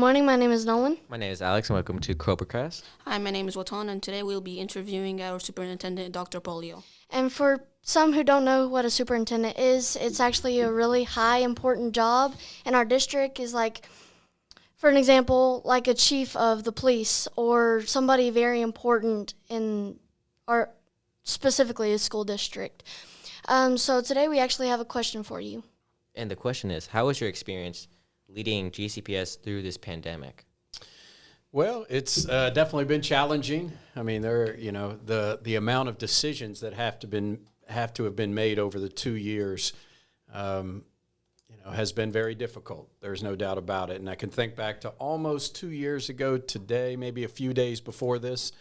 morning. My name is Nolan. My name is Alex, and welcome to Cobracast. Hi, my name is Watan, and today we'll be interviewing our superintendent, Dr. Pollio. And for some who don't know what a superintendent is, it's actually a really high, important job in our district. Is like, for an example, like a chief of the police or somebody very important in our, specifically a school district. So today we actually have a question for you. And the question is, how was your experience leading GCPS through this pandemic? Well, it's definitely been challenging. I mean, the amount of decisions that have to have been made over the 2 years, has been very difficult. There's no doubt about it. And I can think back to almost 2 years ago today, maybe a few days before this,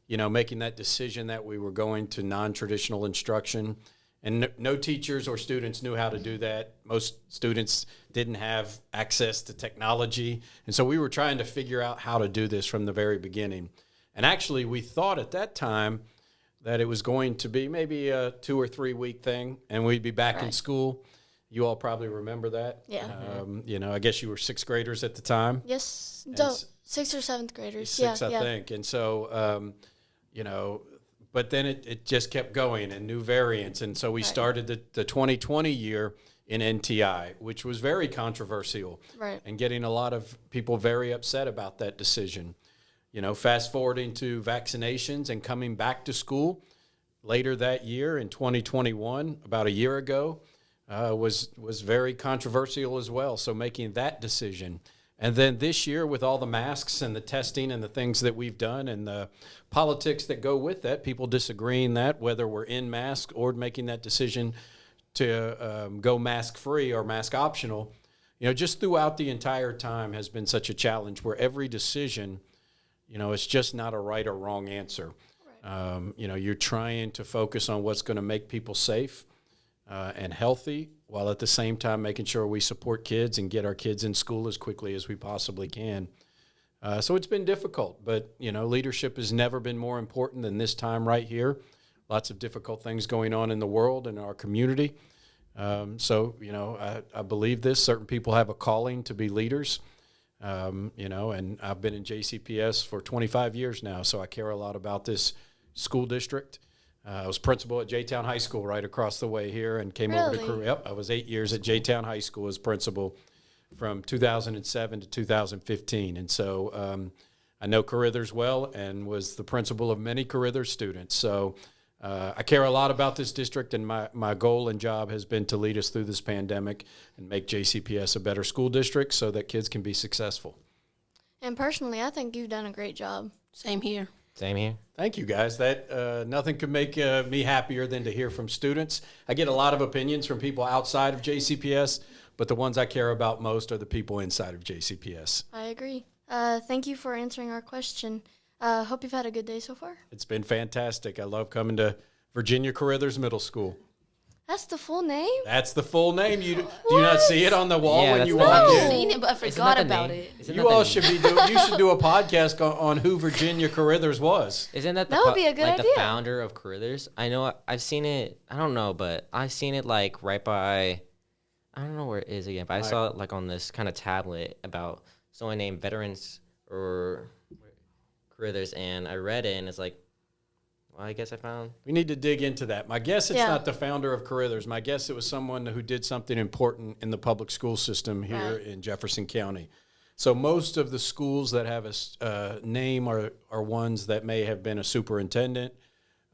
making that decision that we were going to non-traditional instruction. And no teachers or students knew how to do that. Most students didn't have access to technology. And so we were trying to figure out how to do this from the very beginning. And actually, we thought at that time that it was going to be maybe a 2 or 3 week thing, and we'd be back in school. You all probably remember that. Yeah. I guess you were sixth graders at the time. Yes, sixth or seventh graders. Six, I think. And so, but then it just kept going and new variants. And so we started the 2020 year in NTI, which was very controversial and getting a lot of people very upset about that decision. Fast forwarding to vaccinations and coming back to school later that year in 2021, about a year ago, was very controversial as well. So making that decision. And then this year, with all the masks and the testing and the things that we've done and the politics that go with that, people disagreeing that, whether we're in mask or making that decision to go mask-free or mask-optional, just throughout the entire time has been such a challenge where every decision, it's just not a right or wrong answer. Right. You're trying to focus on what's going to make people safe and healthy, while at the same time making sure we support kids and get our kids in school as quickly as we possibly can. So it's been difficult, but, leadership has never been more important than this time right here. Lots of difficult things going on in the world and our community. I believe this. Certain people have a calling to be leaders, and I've been in JCPS for 25 years now, so I care a lot about this school district. I was principal at J-Town High School right across the way here and came over to Carruthers. Yep, I was 8 years at J-Town High School as principal from 2007 to 2015. And so I know Carruthers well and was the principal of many Carruthers students. So I care a lot about this district, and my goal and job has been to lead us through this pandemic and make JCPS a better school district so that kids can be successful. And personally, I think you've done a great job. Same here. Same here. Thank you, guys. That nothing could make me happier than to hear from students. I get a lot of opinions from people outside of JCPS, but the ones I care about most are the people inside of JCPS. I agree. Thank you for answering our question. Hope you've had a good day so far. It's been fantastic. I love coming to Virginia Carruthers Middle School. That's the full name? That's the full name. Do you not see it on the wall when you walk in? I've seen it, but I forgot about it. You all should be you should do a podcast on who Virginia Carruthers was. Isn't that would be a good idea. The founder of Carruthers? I know I've seen it. I don't know, but I've seen it like right by. I don't know where it is again, but I saw it like on this kind of tablet about someone named Veterans or Carruthers, and I read it, and it's like. Well, I guess I found. We need to dig into that. My guess it's not the founder of Carruthers. My guess it was someone who did something important in the public school system here in Jefferson County. So most of the schools that have a name are ones that may have been a superintendent,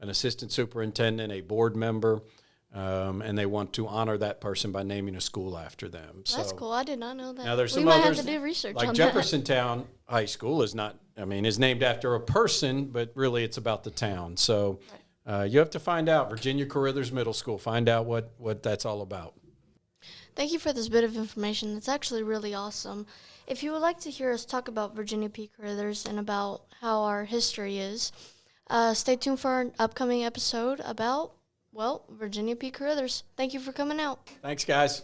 an assistant superintendent, a board member, and they want to honor that person by naming a school after them. That's cool. I did not know that. Now there's we some might others, have to do research like on Jeffersontown High School is named after a person, but really it's about the town. So you have to find out. Virginia Carruthers Middle School, find out what that's all about. Thank you for this bit of information. It's actually really awesome. If you would like to hear us talk about Virginia P. Carruthers and about how our history is, stay tuned for an upcoming episode about, Virginia P. Carruthers. Thank you for coming out. Thanks, guys.